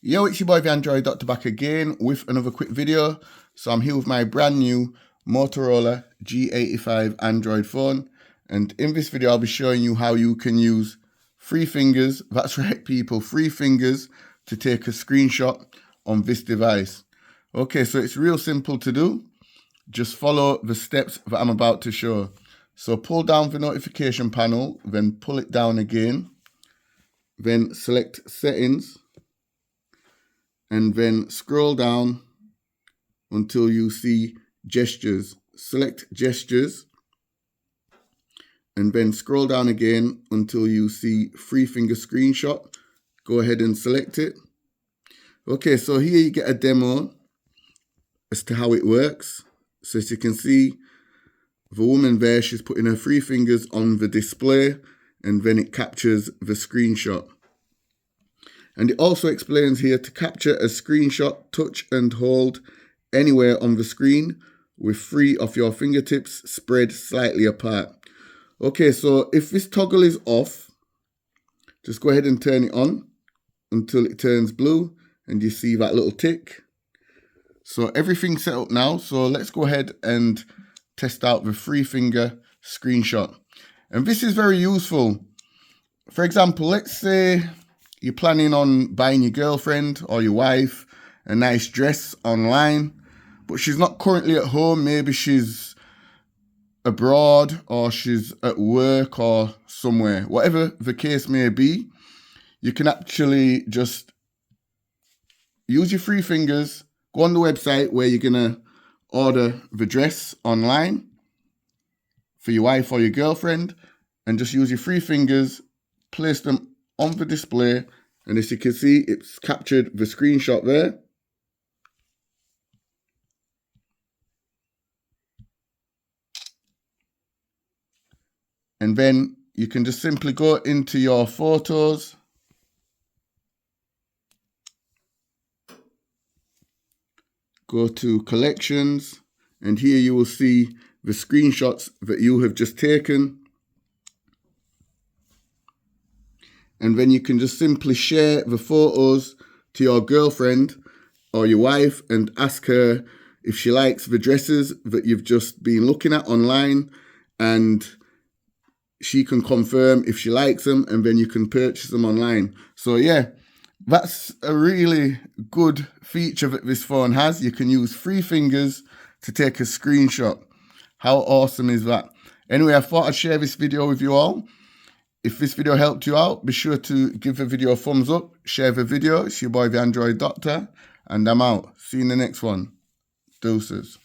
Yo, it's your boy the Android Doctor back again with another quick video. So I'm here with my brand new Motorola G85 Android phone, and in this video I'll be showing you how you can use three fingers, that's right people, three fingers to take a screenshot on this device. Okay, so it's real simple to do. Just follow the steps that I'm about to show. So pull down the notification panel, then pull it down again, then select settings, and then scroll down until you see gestures. Select gestures and then scroll down again until you see three finger screenshot. Go ahead and select it. Okay, so here you get a demo as to how it works. So as you can see, the woman there, she's putting her three fingers on the display and then it captures the screenshot. And it also explains here to capture a screenshot, touch and hold anywhere on the screen with three of your fingertips spread slightly apart. Okay, so if this toggle is off, just go ahead and turn it on until it turns blue and you see that little tick. So everything's set up now. So let's go ahead and test out the three finger screenshot. And this is very useful. For example, let's say you're planning on buying your girlfriend or your wife a nice dress online, but she's not currently at home. Maybe she's abroad or she's at work or somewhere. Whatever the case may be, you can actually just use your three fingers, go on the website where you're gonna order the dress online for your wife or your girlfriend, and just use your three fingers, place them on the display, and as you can see, it's captured the screenshot there. And then you can just simply go into your photos, go to collections, and here you will see the screenshots that you have just taken. And then you can just simply share the photos to your girlfriend or your wife and ask her if she likes the dresses that you've just been looking at online, and she can confirm if she likes them, and then you can purchase them online. So yeah, that's a really good feature that this phone has. You can use three fingers to take a screenshot. How awesome is that? Anyway, I thought I'd share this video with you all. If this video helped you out, be sure to give the video a thumbs up, share the video. It's your boy, the Android Doctor, and I'm out. See you in the next one. Deuces.